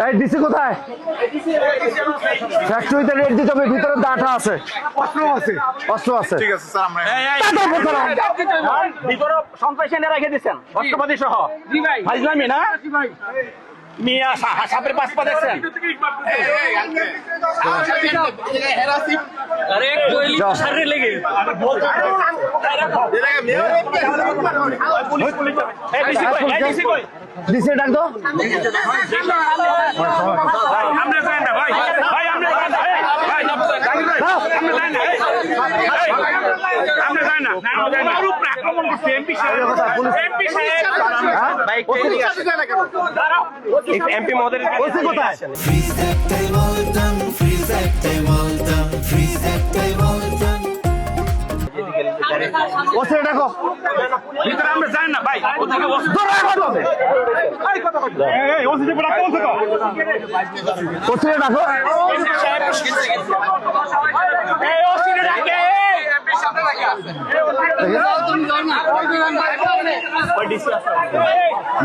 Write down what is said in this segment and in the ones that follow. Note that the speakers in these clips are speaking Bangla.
এই ডিসি কোথায়? ফ্যাক্টরিতে রেট দিতে হবে, ভিতরে ডাটা আছে, অস্ত্র আছে। ঠিক আছে স্যার, আমরা ভিতরে সন্ত্রাসী এনে রেখে দিচ্ছেন অস্ত্রপাতি সহ। ভাইজলামি না মিয়া, সাপের পাশ পা দেখছেন? ডিসি ডাক দাও। এমপি মহোদয় কোথায়? ওসিরে ডাকো। ভিতরে আমরা যাই না ভাই, ওদিকে ওসিরে ডাকো।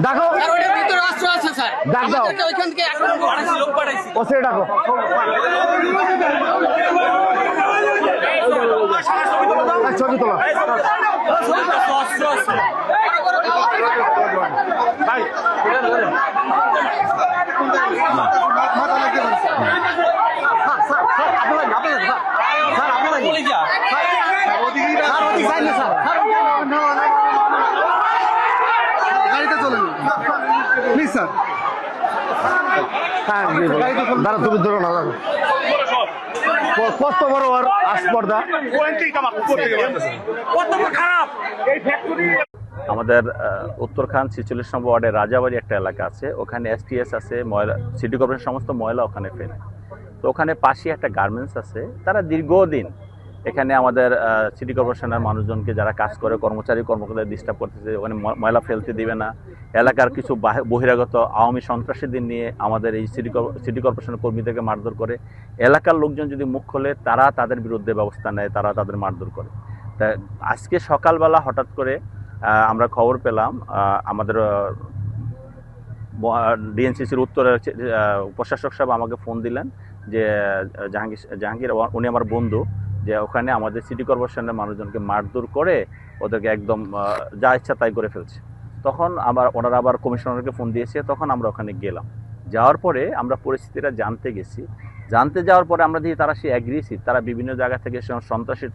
ডাকো, ডাক দাও, ওসিরে ডাকো। ছবি তোলা ভাই, গাড়িতে চলুন প্লিজ স্যার। হ্যাঁ দাঁড়া, তুমি ধরো না, কত বড় আর আসপর্দা, আমাদের উত্তরখান 46 নম্বর ওয়ার্ডের রাজাবাড়ি একটা এলাকা আছে, ওখানে এসটিএস আছে, ময়লা সিটি কর্পোরেশন সমস্ত ময়লা ওখানে ফেলে। তো ওখানে পাশে একটা গার্মেন্টস আছে, তারা দীর্ঘদিন এখানে আমাদের সিটি কর্পোরেশনের মানুষজনকে যারা কাজ করে কর্মচারী কর্মকর্তাদের ডিস্টার্ব করতেছে, ওখানে ময়লা ফেলতে দিবে না। এলাকার কিছু বহিরাগত আওয়ামী সন্ত্রাসীদের নিয়ে আমাদের এই সিটি কর্পোরেশনের কর্মীদেরকে মারধর করে। এলাকার লোকজন যদি মুখ খোলে তারা তাদের বিরুদ্ধে ব্যবস্থা নেয়, তারা তাদের মারধর করে। তা আজকে সকালবেলা হঠাৎ করে আমরা খবর পেলাম, আমাদের ডিএনসিসির উত্তরের প্রশাসক সাহেব আমাকে ফোন দিলেন যে জাহাঙ্গীর উনি আমার বন্ধু, যে ওখানে আমাদের সিটি কর্পোরেশনের মানুষজনকে মারধর করে ওদেরকে একদম যা ইচ্ছা তাই করে ফেলছে। তখন ওনারা আবার কমিশনারকে ফোন দিয়েছে, তখন আমরা ওখানে গেলাম। যাওয়ার পরে আমরা পরিস্থিতিটা জানতে যাওয়ার পরে আমরা দেখি তারা সেই অ্যাগ্রেসিভ, তারা বিভিন্ন জায়গা থেকে সন্ত্রাসী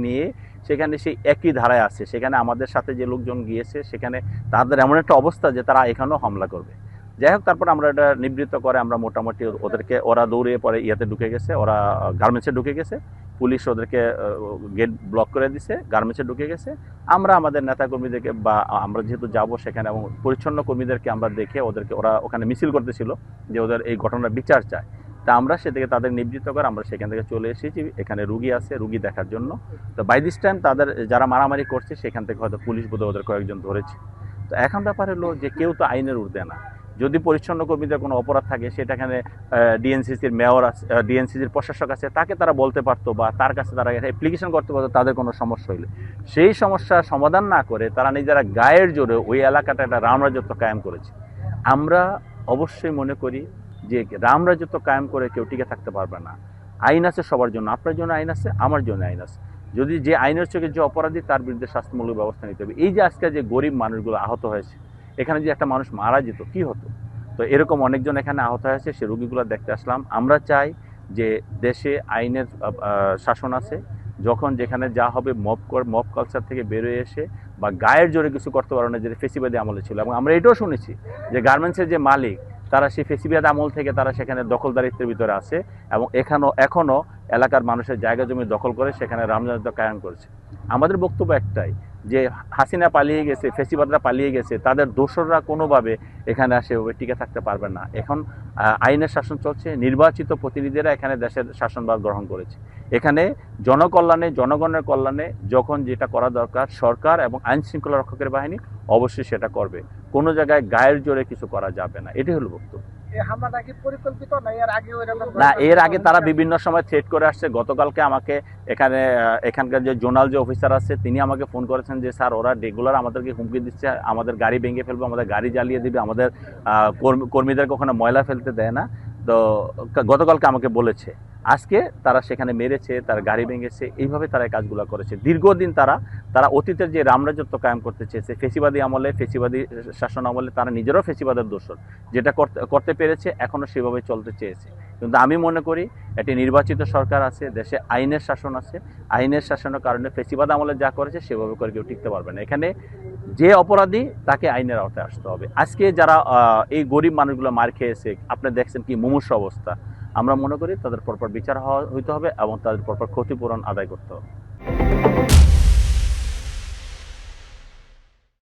নিয়ে সেখানে সেই একই ধারায় আছে। সেখানে আমাদের সাথে যে লোকজন গিয়েছে সেখানে তাদের এমন একটা অবস্থা যে তারা এখানেও হামলা করবে। যাই হোক, তারপর আমরা এটা নিবৃত্ত করে আমরা মোটামুটি ওদেরকে, ওরা দৌড়ে পরে ইয়াতে ঢুকে গেছে, ওরা গার্মেন্টসে ঢুকে গেছে, পুলিশ ওদেরকে গেট ব্লক করে দিছে, গার্মেন্টসে ঢুকে গেছে। আমরা আমাদের নেতাকর্মীদেরকে বা আমরা যেহেতু যাব সেখানে এবং পরিচ্ছন্ন কর্মীদেরকে আমরা দেখে ওদেরকে, ওরা ওখানে মিছিল করতেছিল যে ওদের এই ঘটনার বিচার চায়। তা আমরা সেদিকে তাদের নিবৃত্ত করে আমরা সেখান থেকে চলে এসেছি, এখানে রুগী আছে, রুগী দেখার জন্য। তো বাই দিস টাইম তাদের যারা মারামারি করছে সেখান থেকে হয়তো পুলিশ বোধহয় ওদের কয়েকজন ধরেছে। তো এখন ব্যাপার হলো যে কেউ তো আইনের ঊর্ধ্বে না। যদি পরিচ্ছন্ন কর্মীদের কোনো অপরাধ থাকে সেটাখানে ডিএনসিসির মেয়র আছে, ডিএনসিসির প্রশাসক আছে, তাকে তারা বলতে পারতো বা তার কাছে তারা অ্যাপ্লিকেশন করতে পারতো তাদের কোনো সমস্যা হইলে। সেই সমস্যার সমাধান না করে তারা নিজেরা গায়ের জোরে ওই এলাকাটা একটা রামরাজত্ব কায়েম করেছে। আমরা অবশ্যই মনে করি যে রামরাজত্ব কায়েম করে কেউ টিকে থাকতে পারবে না। আইন আছে সবার জন্য, আপনার জন্য আইন আছে, আমার জন্য আইন আছে। যদি যে আইনের চোখে যে অপরাধী তার বিরুদ্ধে শাস্তিমূলক ব্যবস্থা নিতে হবে। এই যে আজকে যে গরিব মানুষগুলো আহত হয়েছে, এখানে যে একটা মানুষ মারা যেত কি হতো। তো এরকম অনেকজন এখানে আহত হয়েছে, সে রোগীগুলো দেখতে আসলাম। আমরা চাই যে দেশে আইনের শাসন আছে, যখন যেখানে যা হবে মব কালচার থেকে বেরোয় এসে বা গায়ের জোরে কিছু করতে পারো না, যেটা ফেসিবাদী আমলে ছিল। এবং আমরা এটাও শুনেছি যে গার্মেন্টসের যে মালিক তারা সেই ফেসিবাদ আমল থেকে তারা সেখানে দখলদারিত্বের ভিতরে আছে এবং এখনও এলাকার মানুষের জায়গা জমি দখল করে সেখানে রামরাজত্ব কায়েম করেছে। আমাদের বক্তব্য একটাই যে হাসিনা পালিয়ে গেছে, ফেসিবাদরা পালিয়ে গেছে, তাদের দোসররা কোনোভাবে এখানে আসে টিকে থাকতে পারবে না। এখন আইনের শাসন চলছে, নির্বাচিত প্রতিনিধিরা এখানে দেশের শাসনভার গ্রহণ করেছে। এখানে জনকল্যাণে, জনগণের কল্যাণে যখন যেটা করা দরকার সরকার এবং আইন শৃঙ্খলা রক্ষকের বাহিনী অবশ্যই সেটা করবে। কোনো জায়গায় গায়ের জোরে কিছু করা যাবে না, এটাই হলো বক্তব্য। এই হামলাটা কি পরিকল্পিত না এর আগে এরকম? না, এর আগে তারা বিভিন্ন সময় থ্রেট করে আসছে। গতকালকে আমাকে এখানকার যে জোনাল যে অফিসার আছে তিনি আমাকে ফোন করেছেন যে স্যার ওরা রেগুলার আমাদেরকে হুমকি দিচ্ছে, আমাদের গাড়ি ভেঙে ফেলবে, আমাদের গাড়ি জ্বালিয়ে দিবে, আমাদের কর্মীদেরকে ওখানে ময়লা ফেলতে দেয় না। তো গতকালকে আমাকে বলেছে, আজকে তারা সেখানে মেরেছে, তার গাড়ি ভেঙেছে, এইভাবে তারা এই কাজগুলো করেছে। দীর্ঘদিন তারা অতীতের যে রামরাজত্ব কায়েম করতে চেয়েছে, ফেসিবাদী আমলে, ফেসিবাদী শাসন আমলে তারা নিজেরও ফেসিবাদের দোষর, যেটা করতে পেরেছে এখনও সেভাবে চলতে চেয়েছে। কিন্তু আমি মনে করি একটি নির্বাচিত সরকার আছে, দেশে আইনের শাসন আছে, আইনের শাসনের কারণে ফেসিবাদ আমলে যা করেছে সেভাবে করে কেউ টিকতে পারবে না। এখানে যে অপরাধী তাকে আইনের আওতায় আসতে হবে। আজকে যারা এই গরিব মানুষগুলো মার খেয়েছে, আপনি দেখছেন কি মুমূর্ষু অবস্থা, আমরা মনে করি তাদের পরপর বিচার হইতে হবে এবং তাদের পরপর ক্ষতিপূরণ আদায় করতে হবে।